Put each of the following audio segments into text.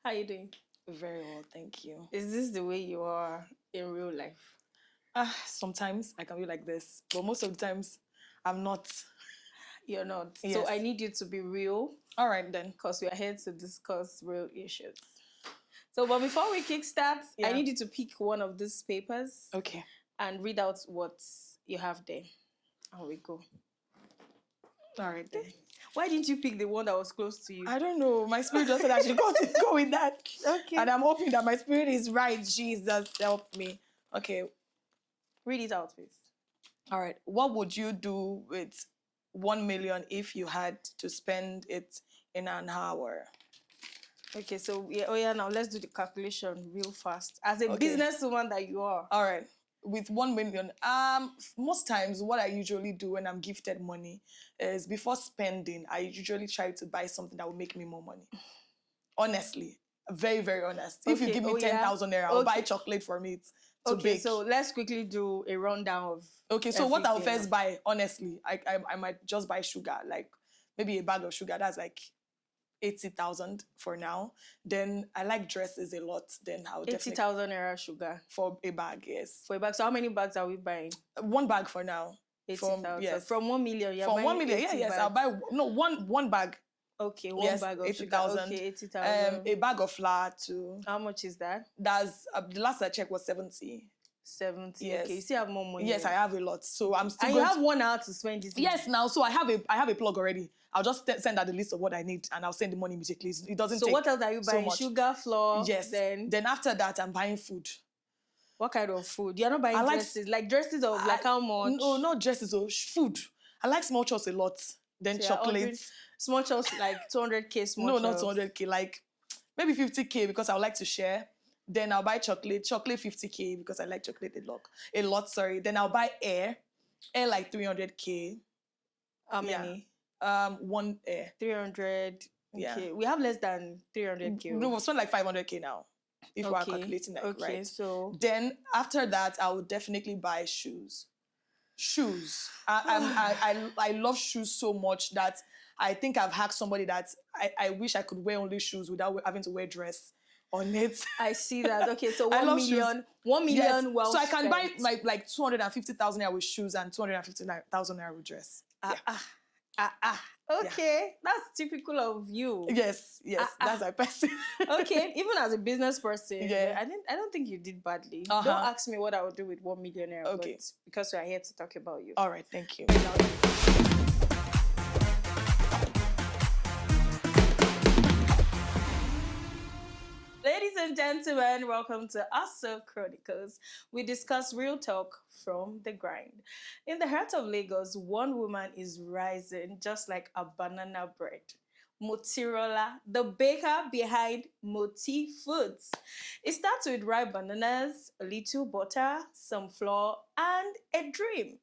How you doing? Very well, thank you. Is this the way you are in real life? Sometimes I can be like this, but most of the times I'm not. You're not. Yes. So I need you to be real. All right then. Because we are here to discuss real issues. So, but before we kickstart, I need you to pick one of these papers. Okay. And read out what you have there. And we go. All right then. Why didn't you pick the one that was close to you? I don't know. My spirit just said I should go with that. Okay. And I'm hoping that my spirit is right. Jesus, help me. Okay. Read it out, please. All right. What would you do with 1 million if you had to spend it in an hour? Okay, so now let's do the calculation real fast. As a businesswoman that you are. All right. With 1 million, most times what I usually do when I'm gifted money is before spending, I usually try to buy something that will make me more money. Honestly, very, very honest. If you give me 10,000 naira, I'll buy chocolate from it to bake. So let's quickly do a rundown of so what I'll first buy, honestly, I might just buy sugar, like maybe a bag of sugar. That's like 80,000 for now. Then I like dresses a lot. Then I'll 80,000 naira sugar for a bag. Yes, for a bag. So how many bags are we buying? One bag for now. 80,000. Yes. From 1 million. From 1 million. Yes. I'll buy one bag. Okay, one bag of 80,000. Okay, 80,000. A bag of flour too. How much is that? That's the last I checked was 70. 70. Yes. Okay, you still have more money. Yes, I have a lot. So I'm still. And you have 1 hour to spend this. Yes, now. So I have a plug already. I'll just send out the list of what I need and I'll send the money immediately. It doesn't take. So what else are you buying? So sugar, flour. Yes. Then after that, I'm buying food. What kind of food? You're not buying dresses. Like dresses of like how much? No, not dresses. Food. I like small chops a lot. Then chocolates. Small chops like 200k small chops. No, not 200k. Like maybe 50k because I would like to share. Then I'll buy chocolate 50k because I like chocolate a lot. Sorry. Then I'll buy air like 300k. How many? One air. 300. Okay. Yeah. We have less than 300k. No, we'll spend like 500k now. If we're calculating that right. So then after that, I would definitely buy shoes. Shoes. I love shoes so much that I think I've hacked somebody that I wish I could wear only shoes without having to wear dress on it. I see that. Okay, so 1 million. 1 million. Yes. Well, so I can buy like 250,000 naira with shoes and 250,000 naira with dress. Okay, that's typical of you. Yes, that's my person. Okay, even as a business person, I don't think you did badly. Don't ask me what I would do with 1 million naira. Okay, because we are here to talk about you. All right, thank you. Ladies and gentlemen, welcome to Also Chronicles. We discuss real talk from the grind. In the heart of Lagos, one woman is rising just like a banana bread. MOTIROLA, the baker behind Moti Foods. It starts with ripe bananas, a little butter, some flour, and a dream.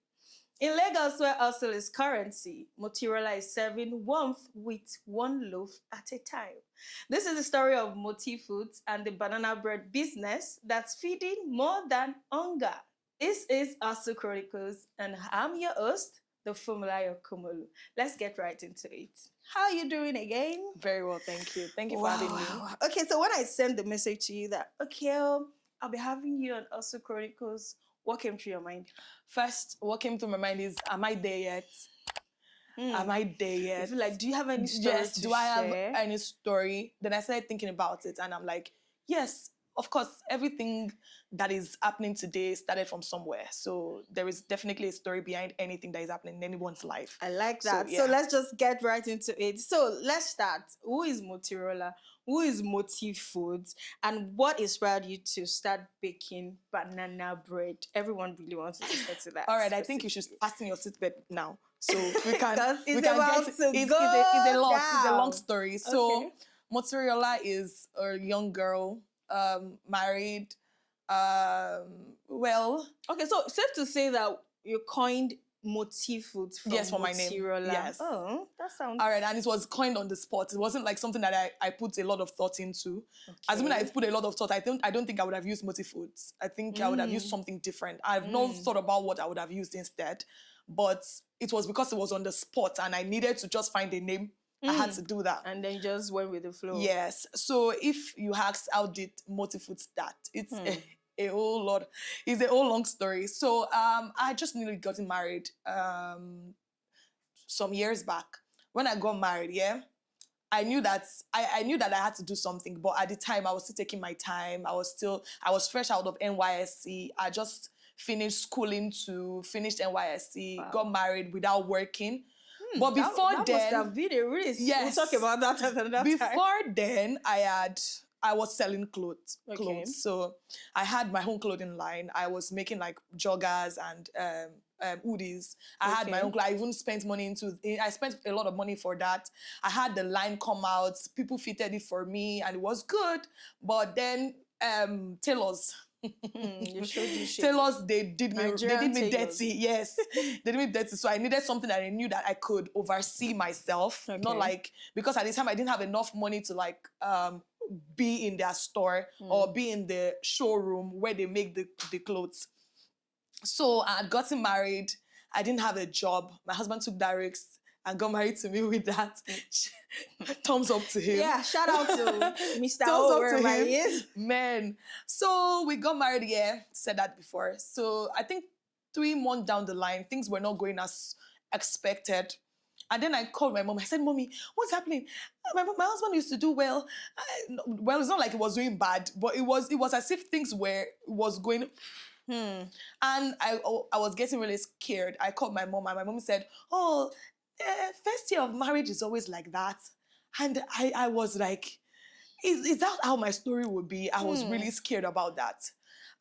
In Lagos, where hustle is currency, MOTIROLA is serving warmth with one loaf at a time. This is the story of Moti Foods and the banana bread business that's feeding more than hunger. This is Also Chronicles, and I'm your host, the Fumulayo Kumulu. Let's get right into it. How are you doing again? Very well, thank you. Thank you for having me. Okay, so when I sent the message to you that, I'll be having you on Also Chronicles, what came through your mind? First, what came through my mind is, am I there yet? Am I there yet? I feel like, do you have any story to do I have any story? Then I started thinking about it and I'm like, yes, of course, everything that is happening today started from somewhere. So there is definitely a story behind anything that is happening in anyone's life. I like that. So let's just get right into it. So let's start. Who is MOTIROLA? Who is Moti Foods? And what inspired you to start baking banana bread? Everyone really wants to listen to that. All right, I think you should fasten your seatbelt now. So we can it's a long story. So MOTIROLA is a young girl, married, okay, so safe to say that you coined Moti Foods from for my name. Yes. Oh, that sounds... All right, and it was coined on the spot. It wasn't like something that I put a lot of thought into. Okay. As when I put a lot of thought, I don't think I would have used Moti Foods. I think I would have used something different. I've not thought about what I would have used instead, but it was because it was on the spot and I needed to just find a name I had to do that. And then just went with the flow. Yes. So if you ask how did Moti Foods start, it's a whole lot. It's a whole long story. So I just nearly gotten married some years back. When I got married, I knew that I knew that I had to do something, but at the time I was still taking my time. I was fresh out of NYSC. I just finished schooling to finished NYSC, got married without working. But before that then, must have been a risk. yes, We'll talk about that at another before time. then, I was selling clothes. Okay. So I had my own clothing line. I was making like joggers and hoodies. I had my own. I even spent money I spent a lot of money for that. I had the line come out. People fitted it for me, and it was good. But then tailors. You showed you shit. Tailors, they did me tailors. dirty. Yes, they did me dirty. So I needed something that I knew that I could oversee myself. Okay. Not like, because at the time I didn't have enough money to like be in their store or be in the showroom where they make the clothes. So I had gotten married. I didn't have a job. My husband took that risk and got married to me with that. Thumbs up to him. Yeah, shout out to Mr. Thumbs O, up to wherever him. he is. Man. So we got married, said that before. So I think 3 months down the line, things were not going as expected. And then I called my mom. I said, Mommy, what's happening? My husband used to do well. Well, it's not like it was doing bad, but it was as if things was going. And I was getting really scared. I called my mom, and my mom said, oh, first year of marriage is always like that. And I was like, is that how my story would be? I was really scared about that.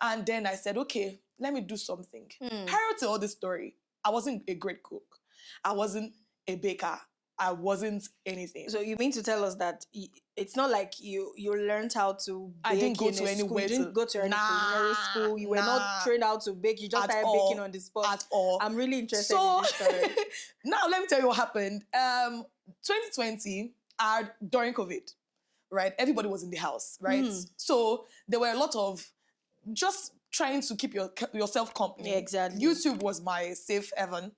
And then I said, okay, let me do something. Prior to all this story, I wasn't a great cook. I wasn't a baker. I wasn't anything. So you mean to tell us that it's not like you learned how to bake? I didn't go in to a anywhere. School. You didn't go to any culinary school. You were not trained how to bake. You just started baking on the spot. At all. I'm really interested in this story. Now let me tell you what happened. 2020, during COVID, right? Everybody was in the house, right? So there were a lot of just trying to keep yourself company. Yeah, exactly. YouTube was my safe haven.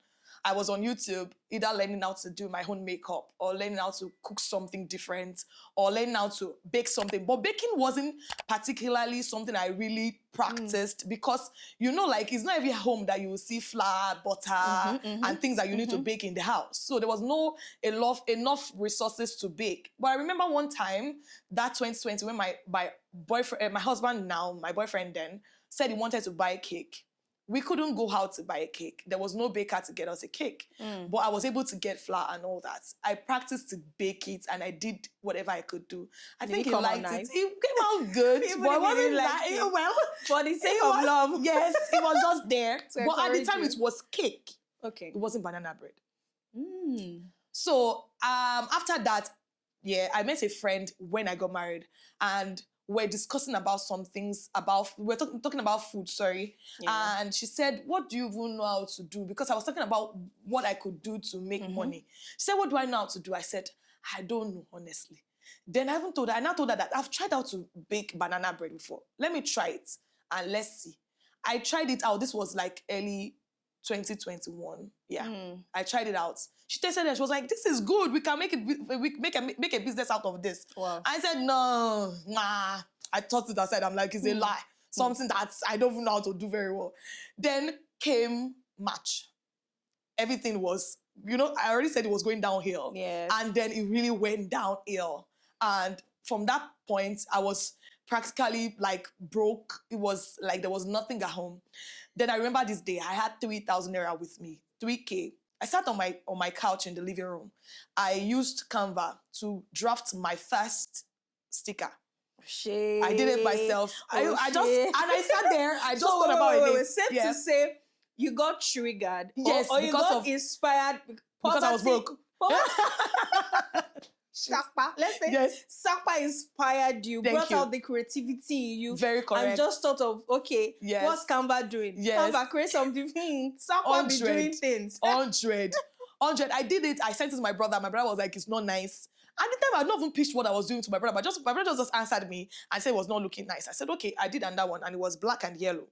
I was on YouTube, either learning how to do my own makeup or learning how to cook something different or learning how to bake something. But baking wasn't particularly something I really practiced because, like, it's not every home that you will see flour, butter, and things that you need to bake in the house. So there was enough resources to bake. But I remember one time, that 2020, when my boyfriend, my husband now, my boyfriend then, said he wanted to buy a cake. We couldn't go out to buy a cake. There was no baker to get us a cake. But I was able to get flour and all that. I practiced to bake it and I did whatever I could do. I think he liked it. It came out good. But it wasn't like well, for the sake of love. Yes, it was just there. But at the time it was cake. Okay. It wasn't banana bread. So after that, I met a friend when I got married and we're discussing about some things we're talking about food, sorry. Yeah. And she said, what do you even know how to do? Because I was talking about what I could do to make money. She said, what do I know how to do? I said, I don't know, honestly. Then I now told her that I've tried how to bake banana bread before. Let me try it and let's see. I tried it out. This was like early 2021. Yeah. I tried it out. She tasted it. She was like, this is good. We can make a business out of this. Wow. I said, no, nah. I thought it aside. I'm like, it's a lie. Something that I don't even know how to do very well. Then came March. Everything was, I already said it was going downhill. Yes. And then it really went downhill. And from that point, I was practically like broke. It was like there was nothing at home. Then I remember this day, I had 3,000 naira with me, 3K. I sat on my couch in the living room. I used Canva to draft my first sticker. Shit. I did it myself. I sat there. I just thought about it. Safe to say, you got triggered. Yes, or you got inspired because I was broke. Sakpa. Let's say Sakpa inspired you, brought out the creativity in you. Very correct. And just thought of, okay, what's Canva doing? Canva create something. Sakpa be doing things. 100. I did it. I sent it to my brother. My brother was like, it's not nice. At the time, I had not even pitched what I was doing to my brother, but my brother just answered me and said it was not looking nice. I said, okay, I did another one, and it was black and yellow.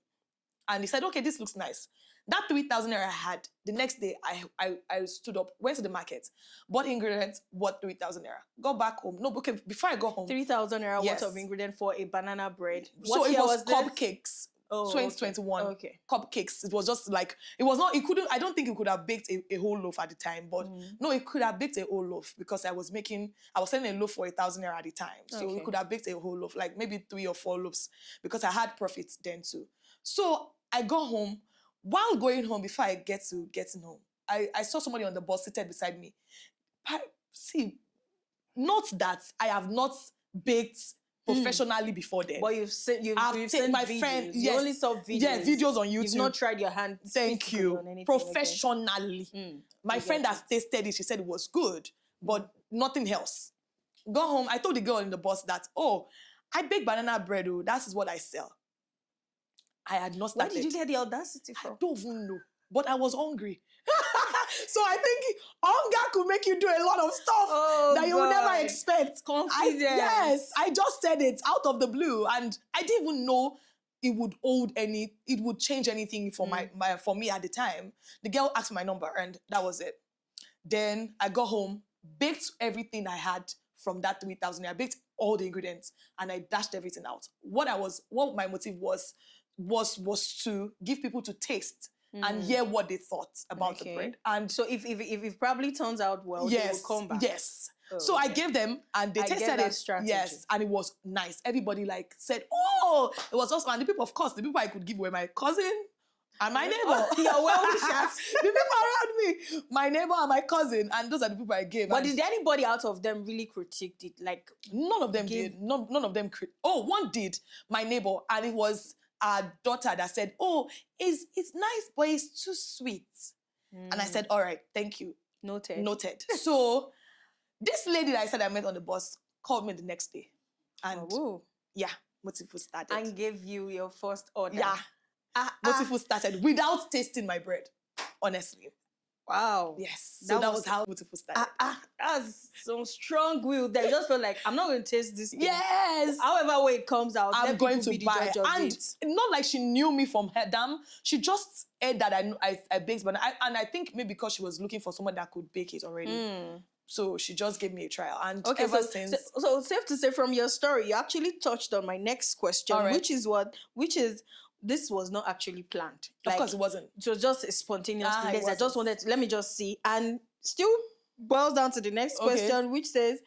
And he said, okay, this looks nice. That 3,000 naira I had, the next day I stood up, went to the market, bought ingredients, bought 3,000 naira. Got back home. No, okay, before I got home. 3,000 naira Yes. worth of ingredient for a banana bread. So What it year was this? cupcakes. Oh, 2021. Okay. Cupcakes. It was just like, it was not, it couldn't, I don't think it could have baked a whole loaf at the time, but no, it could have baked a whole loaf because I was selling a loaf for 1,000 naira at the time. So Okay. it could have baked a whole loaf, like maybe 3 or 4 loaves because I had profits then too. So I got home. While going home, before I getting home, I saw somebody on the bus seated beside me. See, not that I have not baked professionally before then. But you've seen my videos. friend, You yes, only saw videos. yeah, videos on YouTube. You've not tried your hand. Thank you. On anything, Professionally. okay. My friend has tasted it. She said it was good, but nothing else. Got home. I told the girl in the bus that, oh, I bake banana bread. Oh, that is what I sell. I had not started. Where did you get the audacity from? I don't even know, but I was hungry. So I think hunger could make you do a lot of stuff that you would never expect. Confidence. Yes, I just said it out of the blue, and I didn't even know it would change anything for for me at the time. The girl asked my number, and that was it. Then I got home, baked everything I had from that 3,000. I baked all the ingredients, and I dashed everything out. What my motive was to give people to taste and hear what they thought about the bread. And so if it probably turns out well, yes, they will come back. Yes. Oh, so I gave them and they tasted it. Strategy. Yes, and it was nice. Everybody like said, "Oh, it was awesome." And the people, of course, the people I could give were my cousin and my neighbor. Your well-wishers. The people around me, my neighbor and my cousin, and those are the people I gave. But did anybody out of them really critiqued it? Like none of them did. None of them. One did. My neighbor, and it was our daughter that said, "Oh, it's nice, but it's too sweet." And I said, "All right, thank you. Noted." So this lady that I said I met on the bus called me the next day, and yeah, Moti Foods started and gave you your first order. Yeah, Moti Foods started without tasting my bread. Honestly. Wow. Yes. So that was how Moti Foods started. That's some strong will there. You just felt like, I'm not going to taste this thing. Yes. However way it comes out, I'm going to buy it. And not like she knew me from her dam. She just heard that I baked, but I think maybe because she was looking for someone that could bake it already. So she just gave me a trial. And ever since... So safe to say from your story, you actually touched on my next question, which is this was not actually planned. Of course it wasn't. It was just a spontaneous thing. I just wanted to, let me just see. And still boils down to the next question, which says,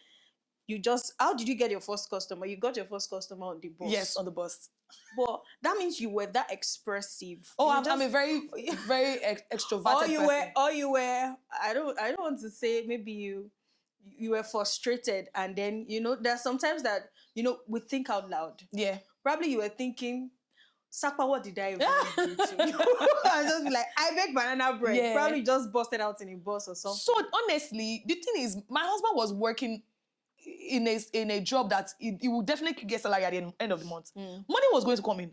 how did you get your first customer? You got your first customer on the bus. Yes, on the bus. But that means you were that expressive. Oh, I'm a very, very extroverted person. I don't want to say maybe you were frustrated, and then, there's sometimes that, we think out loud. Yeah. Probably you were thinking, Sakpa, what did I even do to you? I just be like, I bake banana bread. Yeah. Probably just busted out in a bus or something. So honestly, the thing is, my husband was working in a job that he would definitely get salary at the end of the month. Money was going to come in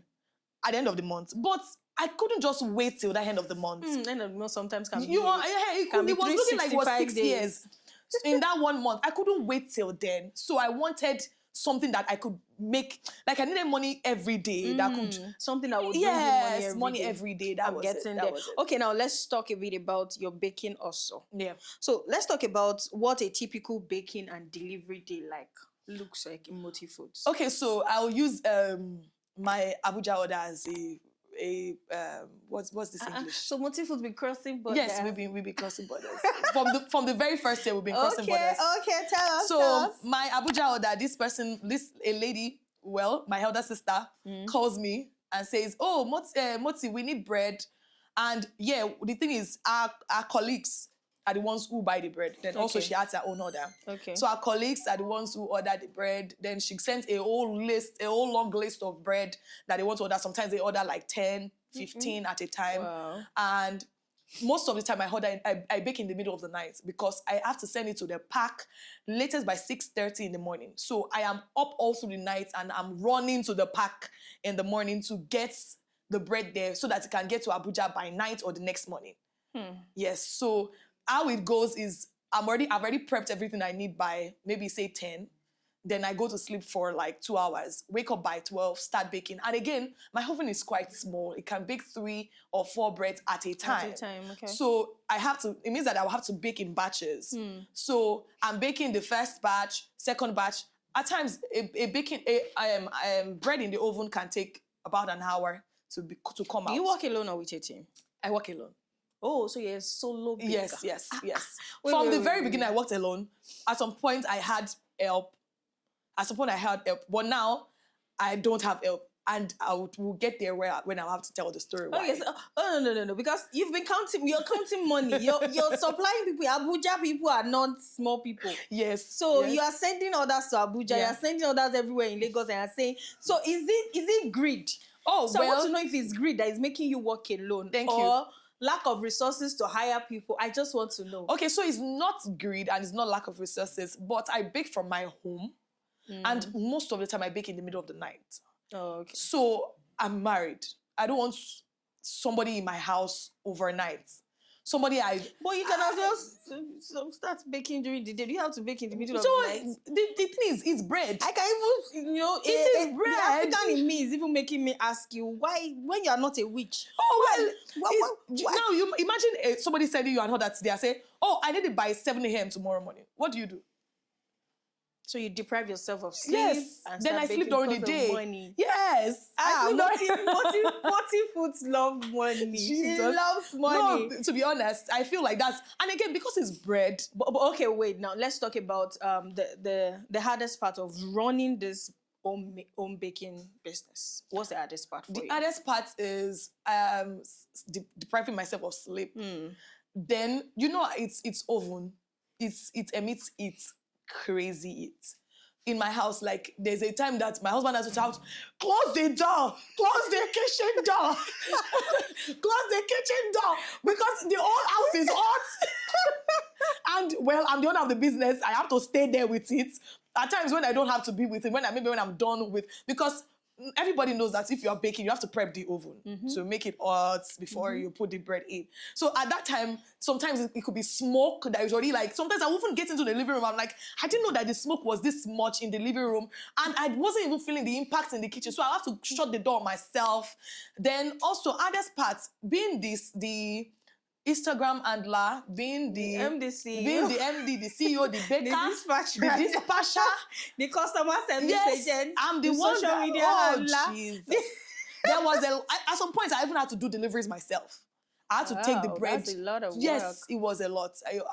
at the end of the month, but I couldn't just wait till the end of the month. End of the month sometimes can be. It was looking like it was 6 years in that 1 month. I couldn't wait till then, so I wanted something that I could make, like I needed money every day that could... Something that would bring you money every day. That was it. Okay, now let's talk a bit about your baking also. Yeah. So let's talk about what a typical baking and delivery day looks like in Moti Foods. Okay, so I'll use my Abuja order as what's this English? So Moti Foods be crossing borders. Yes, we be crossing borders. from the very first year we've been crossing borders. Okay, tell us. So my Abuja order, a lady, my elder sister, calls me and says, "Oh, Moti, we need bread." And yeah, the thing is, our colleagues are the ones who buy the bread. Then also she adds her own order. Okay. So our colleagues are the ones who order the bread. Then she sends a whole long list of bread that they want to order. Sometimes they order like 10, 15 at a time. Wow. And most of the time I bake in the middle of the night because I have to send it to the pack latest by 6:30 in the morning. So I am up all through the night and I'm running to the pack in the morning to get the bread there so that it can get to Abuja by night or the next morning. Yes, so how it goes is I've already prepped everything I need by maybe say 10. Then I go to sleep for like 2 hours, wake up by 12, start baking. And again, my oven is quite small. It can bake 3 or 4 breads at a time. At a time, okay. So it means that I will have to bake in batches. So I'm baking the first batch, second batch. At times, bread in the oven can take about an hour to come out. Do you work alone or with a team? I work alone. Oh, so you're a solo baker. Yes. Wait, the very beginning, I worked alone. At some point, I had help. But now I don't have help, and we'll get there when I have to tell the story. Why. Okay, so, no, because you're counting money. You're supplying people. Abuja people are not small people. Yes. So you are sending orders to Abuja. Yeah. You are sending orders everywhere in Lagos, and you're saying, so is it greed? Oh, so I want to know if it's greed that is making you work alone. Thank or you. Lack of resources to hire people. I just want to know. Okay, so it's not greed and it's not lack of resources, but I bake from my home. And most of the time I bake in the middle of the night. Oh, okay. So I'm married. I don't want somebody in my house overnight. But you can as well start baking during the day. Do you have to bake in the middle of the night? The thing is, it's bread. I can even, it is bread. The African in me is even making me ask you, why, when you are not a witch? Oh, now you imagine somebody sending you an order today and say, oh, I need it by 7 a.m. tomorrow morning. What do you do? So you deprive yourself of sleep. Yes. And then I sleep during the day. Money. Yes. Moti Foods love money. Jesus. She loves money. No, to be honest, I feel like that's, and again, because it's bread. But okay, wait. Now let's talk about the hardest part of running this home baking business. What's the hardest part for you? The hardest part is depriving myself of sleep. Then it's oven. It emits heat. Crazy heat. In my house, like there's a time that my husband has to shout, close the door, close the kitchen door, close the kitchen door, because the whole house is hot. And well, I'm the owner of the business. I have to stay there with it. At times when I don't have to be with it, when I'm done with, because everybody knows that if you're baking, you have to prep the oven to make it hot before you put the bread in. So at that time, sometimes it could be smoke that is already like, sometimes I often get into the living room, I'm like, I didn't know that the smoke was this much in the living room, and I wasn't even feeling the impact in the kitchen, so I have to shut the door myself. Then also, hardest part, being the Instagram handler, being the MD, the CEO, the baker, the dispatcher, the customer service agent, I'm the one social media handler. Jesus. There was at some point I even had to do deliveries myself. I had to take the bread. That's a lot of work. Yes, it was a lot.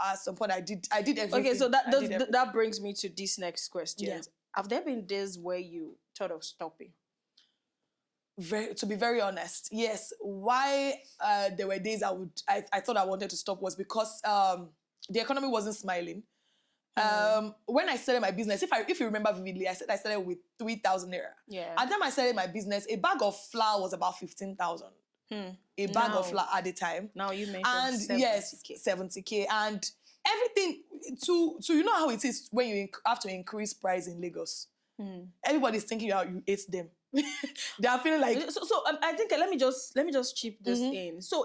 At some point I did everything. Okay, so that brings me to this next question. Yeah. Have there been days where you thought of stopping? To be very honest, yes. Why there were days I thought I wanted to stop was because the economy wasn't smiling. When I started my business, if you remember vividly, I said I started with 3,000 naira. Yeah. At the time I started my business, a bag of flour was about 15,000. A bag of flour at the time. Now you mentioned and 70K. Yes, 70K, and everything to you know how it is when you have to increase price in Lagos. Everybody's thinking how you ate them. They are feeling like I think let me just chip this in. So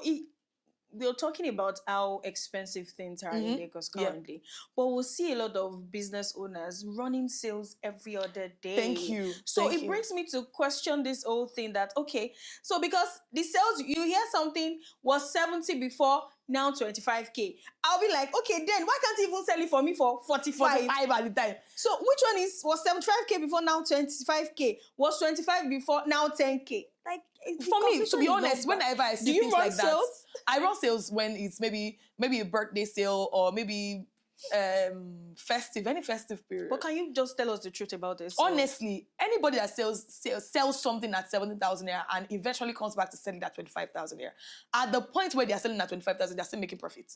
we're talking about how expensive things are in Lagos currently, but we'll see a lot of business owners running sales every other day. Thank you. So it brings me to question this whole thing that, okay, so because the sales, you hear something was 70 before, now 25K. I'll be like, okay, then why can't you even sell it for me for 45? 45 at the time. So which one was 75K before, now 25K? Was 25 before, now 10K? Like, for me, to be honest, whenever I see things like that, I run sales when it's maybe a birthday sale or maybe any festive period. But can you just tell us the truth about this? Honestly, anybody that sells something at 70,000 naira and eventually comes back to selling at 25,000 naira, at the point where they're selling at 25,000, they're still making profit.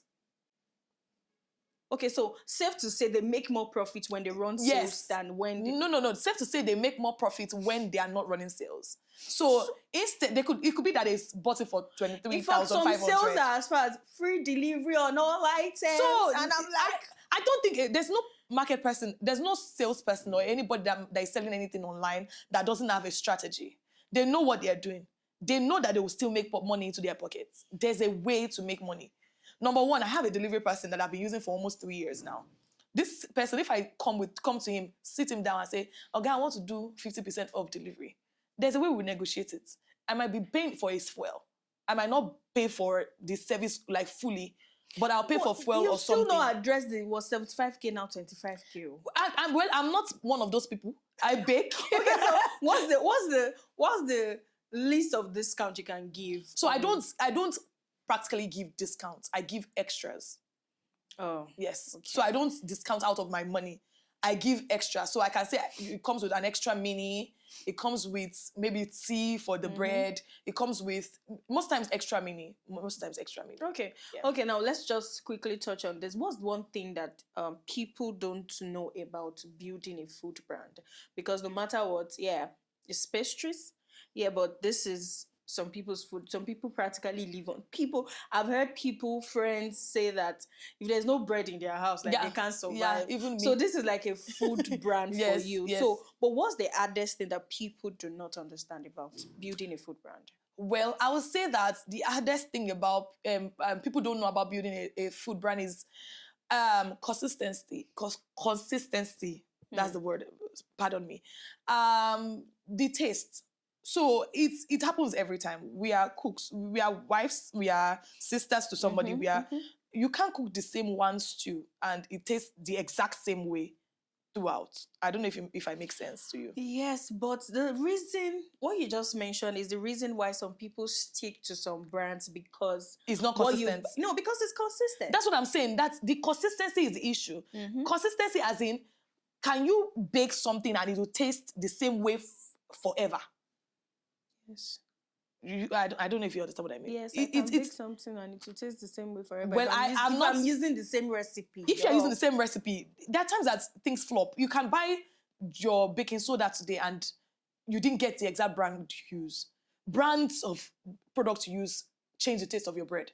Okay, so safe to say they make more profit when they run sales than when they... No. Safe to say they make more profit when they are not running sales. So instead, it could be that they bought it for 23,500. In fact, some sales are as far as free delivery on all items. So, and I'm like... I don't think there's no market person, there's no salesperson or anybody that is selling anything online that doesn't have a strategy. They know what they're doing. They know that they will still make money into their pockets. There's a way to make money. Number one, I have a delivery person that I've been using for almost 3 years now. This person, if I come to him, sit him down and say, okay, I want to do 50% of delivery. There's a way we negotiate it. I might be paying for his fuel. I might not pay for the service like fully, but I'll pay for fuel or something. You still not addressed it was 75K now 25K. I'm not one of those people. I bake. Okay, so what's the list of discount you can give? So I don't practically give discounts. I give extras. Oh, yes. okay. So I don't discount out of my money. I give extra. So I can say it comes with an extra mini. It comes with maybe tea for the bread. It comes with most times extra mini. Okay. Yeah. Okay, now let's just quickly touch on this. What's one thing that people don't know about building a food brand? Because no matter what, yeah, it's pastries. Yeah, but this is some people's food. Some people practically live on I've heard friends say that if there's no bread in their house, like they can't survive. Yeah, even me. So this is like a food brand for you. Yes. So, but what's the hardest thing that people do not understand about building a food brand? Well, I would say that the hardest thing about people don't know about building a food brand is consistency. Consistency. That's the word. Pardon me. The taste. So it happens every time. We are cooks, we are wives, we are sisters to somebody. You can't cook the same one stew and it tastes the exact same way throughout. I don't know if I make sense to you. Yes, but the reason what you just mentioned is the reason why some people stick to some brands because it's not consistent. No, because it's consistent. That's what I'm saying. That's the consistency is the issue. Consistency as in, can you bake something and it will taste the same way forever? Yes. I don't know if you understand what I mean. Yes, I can bake something and it will taste the same way forever. Well, I'm using the same recipe. If you're using the same recipe, there are times that things flop. You can buy your baking soda today and you didn't get the exact brand you use. Brands of products you use change the taste of your bread.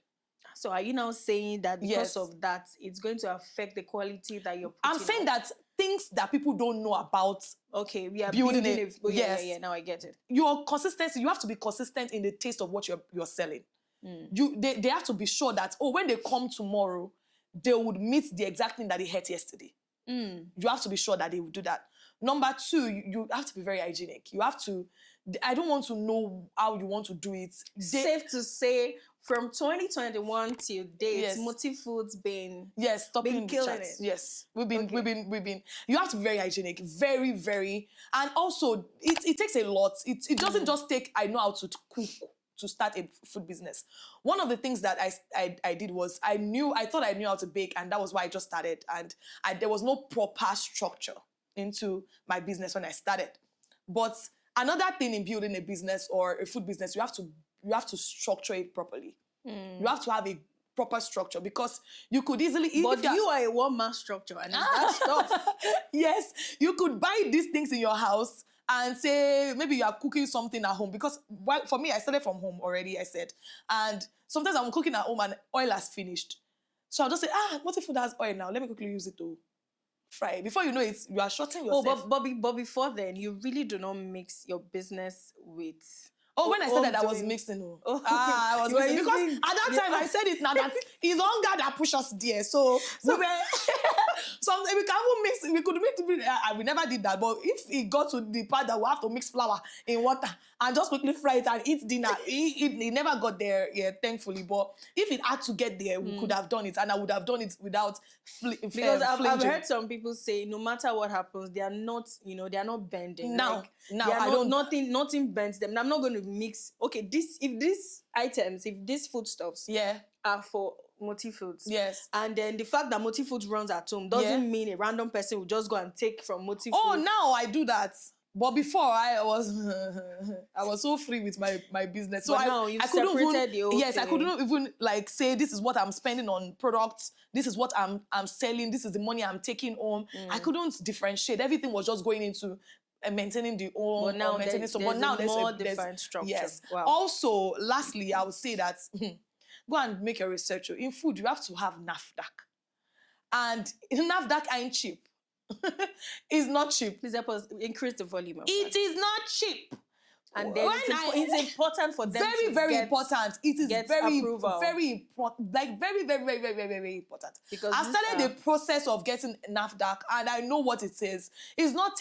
So are you now saying that because of that, it's going to affect the quality that you're putting I'm saying that things that people don't know about. Okay, we are building it. Yeah, now I get it. Your consistency, you have to be consistent in the taste of what you're selling. They have to be sure that, when they come tomorrow, they would meet the exact thing that they had yesterday. You have to be sure that they will do that. Number two, you have to be very hygienic. You have to, I don't want to know how you want to do it. Safe to say, from 2021 till date, Moti Foods been killing it. Yes, we've been. You have to be very hygienic, very, very, and also it takes a lot. It doesn't just take. I know how to cook to start a food business. One of the things that I did was I thought I knew how to bake, and that was why I just started. And there was no proper structure into my business when I started. But another thing in building a business or a food business, you have to structure it properly. You have to have a proper structure because you could easily... But you are a one-man structure and that's tough. Yes, you could buy these things in your house and say, maybe you are cooking something at home because for me, I started from home already, I said. And sometimes I'm cooking at home and oil has finished. So I'll just say, Moti Food has oil now. Let me quickly use it to fry. Before you know it, you are shorting yourself. But before then, you really do not mix your business with... when I said that, I was mixing. I was mixing. Because at that time, I said it now that it's hunger that pushed us there. So we were... we can even mix... We could mix... we never did that. But if it got to the part that we have to mix flour in water and just quickly fry it and eat dinner, it never got there, thankfully. But if it had to get there, we could have done it. And I would have done it without because I've heard some people say, no matter what happens, they are not, they are not bending. Nothing bends them. I'm not going to mix. Okay, if these foodstuffs are for Moti Foods. Yes. And then the fact that Moti Foods runs at home doesn't mean a random person will just go and take from Moti Foods. Oh, now I do that. But before I was so free with my business. So now you've separated the whole thing. I couldn't even say this is what I'm spending on products, this is what I'm selling, this is the money I'm taking home. I couldn't differentiate. Everything was just going into maintaining the home. But now there's more different structure. Yes. Wow. Also, lastly, I would say that go and make your research. In food, you have to have NAFDAC. And NAFDAC ain't cheap. It's not cheap. Please help us increase the volume of It is not cheap. And then it's important for them very, to very important. It is get very, approval. very important. Like very, very, very, very, very, very important. Because I started the process of getting NAFDAC, and I know what it is. It's not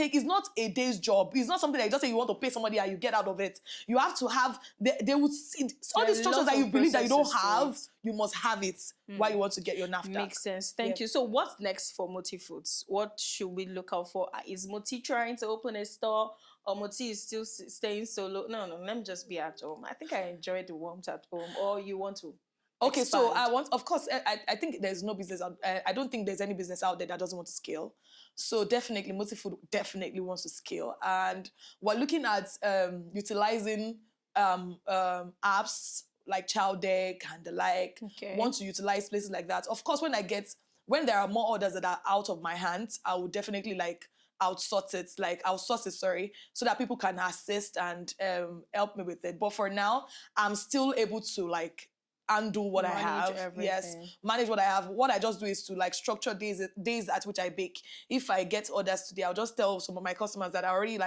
a day's job. It's not something that you just say you want to pay somebody and you get out of it. You have to have. They would see all these structures that you believe that you don't have. You must have it while you want to get your NAFDAC. Makes sense. Thank you. So what's next for Moti Foods? What should we look out for? Is Moti trying to open a store, or Moti is still staying solo? No, let me just be at home. I think I enjoy the warmth at home. Or you want to Okay, expand? so I want, of course, I think there's no business out, I don't think there's any business out there that doesn't want to scale. So definitely, Moti Food definitely wants to scale. And we're looking at utilizing apps like Child Deck and the like. Okay. Want to utilize places like that. Of course, when there are more orders that are out of my hands, I would definitely outsource it, so that people can assist and help me with it. But for now, I'm still able to undo what I have. Everything. Yes, manage what I have. What I just do is to structure days at which I bake. If I get orders today, I'll just tell some of my customers that are already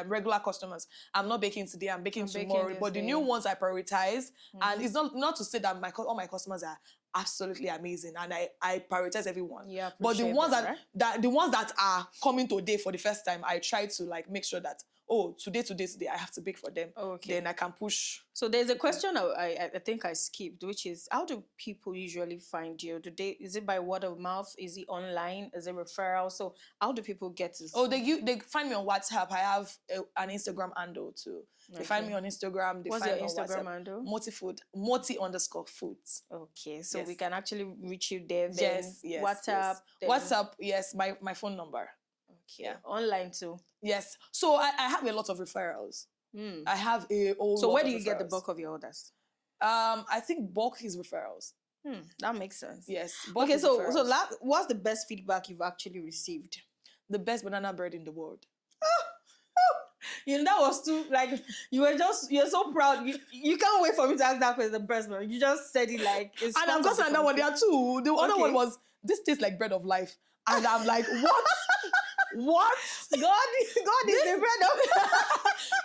regular customers, I'm not baking today, I'm baking tomorrow. But the new ones I prioritize. And it's not to say that all my customers are absolutely amazing and I prioritize everyone. Yeah, but the ones the ones that are coming today for the first time, I try to make sure that today I have to bake for them. Okay. Then I can push. So there's a question I think I skipped, which is, how do people usually find you? Is it by word of mouth? Is it online? Is it referral? So how do people get this? Oh, they find me on WhatsApp. I have an Instagram handle too. They find me on Instagram. What's find your me on Instagram WhatsApp. handle? Moti_foods. Okay, so Yes. we can actually reach you there. Then Yes. WhatsApp. Yes. WhatsApp. Yes, my phone number. Okay. Yeah. Online too. Yes. So I have a lot of referrals. I have a whole So lot where of do you get the referrals. bulk of your orders? I think bulk is referrals. That makes sense. Yes. Okay, so what's the best feedback you've actually received? The best banana bread in the world. That was too, you're so proud. You can't wait for me to ask that question, the best one. You just said it it's. And I'm just saying that one. There are two. The other one was, this tastes like bread of life. And I'm like, what? What? God is the bread of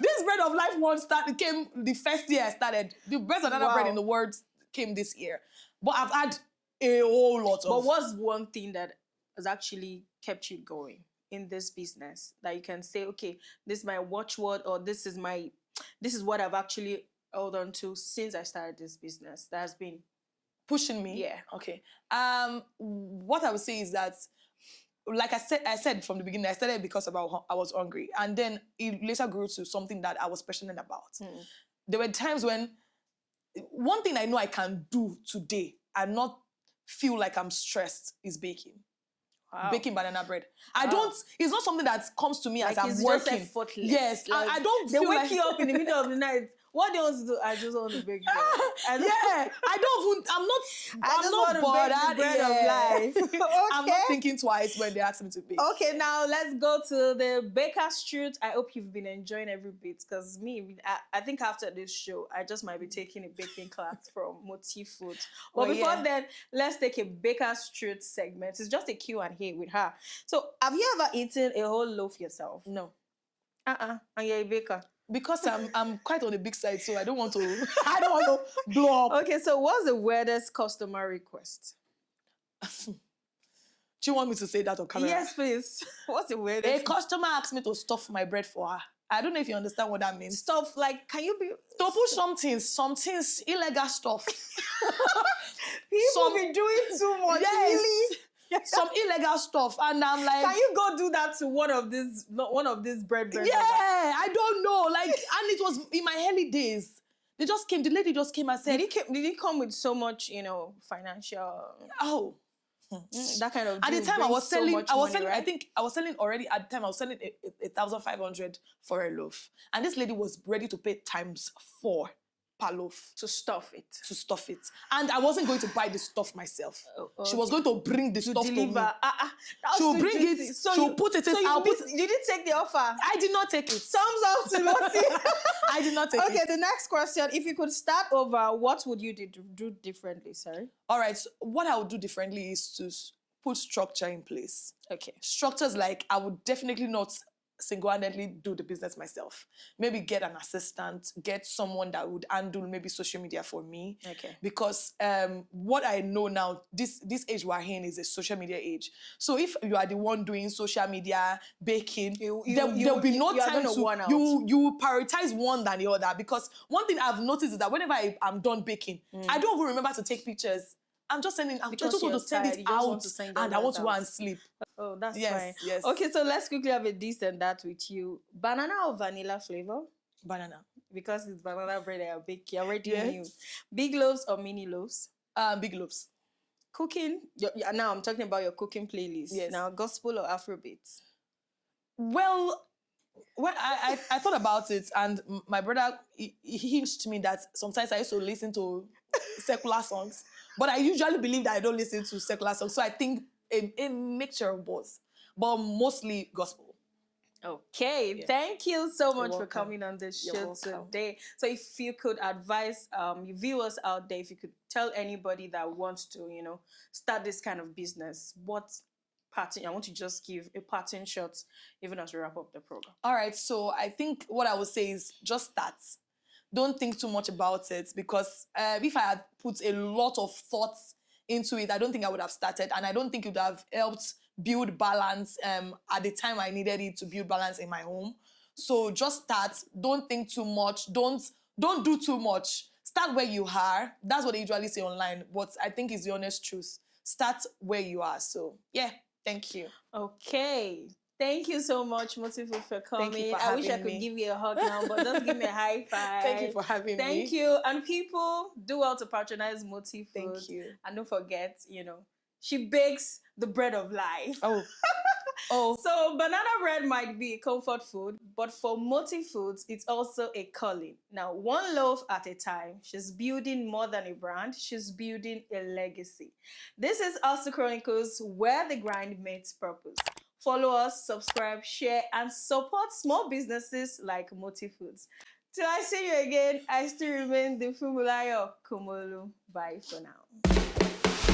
This bread of life one came the first year I started. The best banana bread in the world came this year. But I've had a whole lot of. But what's one thing that has actually kept you going in this business that you can say, okay, this is my watchword, or this is what I've actually held on to since I started this business that has been pushing me? Yeah. Okay. What I would say is that, like I said from the beginning, I started because I was hungry, and then it later grew to something that I was passionate about. There were times when one thing I know I can do today and not feel like I'm stressed is baking. Wow. Baking banana bread. Wow. It's not something that comes to me as I'm it's working. Just effortless. Yes, I don't they feel wake you up in the middle of the night. What do you want to do? I just want to bake bread. I'm not bothered. The bread of life. Okay. I'm not thinking twice when they ask me to bake. Okay, now let's go to the baker's truth. I hope you've been enjoying every bit, because I think after this show, I just might be taking a baking class from Moti Foods. But before then, let's take a baker's truth segment. It's just a Q&A with her. So, have you ever eaten a whole loaf yourself? No. And you're a baker. Because I'm quite on the big side, so I don't want to blow up. Okay, so what's the weirdest customer request? Do you want me to say that on camera? Yes, please. What's the weirdest? A customer asked me to stuff my bread for her. I don't know if you understand what that means. Stuff, can you be... To put some things, illegal stuff. People be doing too much, yes. really? Some illegal stuff, and I'm like, can you go do that to one of these bread? Yeah, I don't know. And it was in my early days. The lady just came and said, did he come with so much, financial? Oh, that kind of. At the time, I was selling. Right? I think I was selling already. At the time, I was selling 1,500 for a loaf, and this lady was ready to pay ×4 per loaf to stuff it. And I wasn't going to buy the stuff myself. She was going to bring the stuff deliver. to me. She'll bring it. She'll put it in. You didn't take the offer. I did not take it. Thumbs up to Moti. I did not take it. Okay, the next question. If you could start over, what would you do differently, sorry? All right. So what I would do differently is to put structure in place. Okay. Structures I would definitely not single-handedly do the business myself. Maybe get an assistant, get someone that would handle maybe social media for me. Okay. Because what I know now, this age we're in is a social media age. So if you are the one doing social media, baking, there'll be no time to you prioritize one than the other. Because one thing I've noticed is that whenever I'm done baking, I don't even remember to take pictures. I'm just sending. I just want to send it out, and I want to go and sleep. Oh, that's Yes, fine. yes. Okay, so let's quickly have a this and that with you. Banana or vanilla flavor? Banana. Because it's banana bread I bake. You already Yes. knew. Big loaves or mini loaves? Big loaves. Cooking. Now I'm talking about your cooking playlist. Yes. Now, gospel or Afrobeats? Well, when I thought about it, and my brother he hinged me that sometimes I used to listen to secular songs, but I usually believe that I don't listen to secular songs. So I think a mixture of both, but mostly gospel. Okay, Yeah. thank you so much You're for welcome. coming on the You're show welcome. today. So if you could advise your viewers out there, if you could tell anybody that wants to, start this kind of business, what pattern, I want to just give a pattern shot even as we wrap up the program. All right, so I think what I would say is just start. Don't think too much about it, because if I had put a lot of thoughts into it, I don't think I would have started, and I don't think it would have helped build balance at the time I needed it to build balance in my home. So just start. Don't think too much. Don't do too much. Start where you are. That's what they usually say online, but I think it's the honest truth. Start where you are. So yeah, thank you. Okay. Thank you so much, Moti Foods, for coming. Thank you for I wish I having could me. give you a hug now, but just give me a high five. Thank you for having me. Thank you. And people, do well to patronize Moti Foods. Thank you. And don't forget, she bakes the bread of life. Oh. So banana bread might be a comfort food, but for Moti Foods, it's also a calling. Now, one loaf at a time, she's building more than a brand, she's building a legacy. This is Also Chronicles, where the grind meets purpose. Follow us, subscribe, share, and support small businesses like Moti Foods. Till I see you again, I still remain the Fumulayo Kumolu. Bye for now.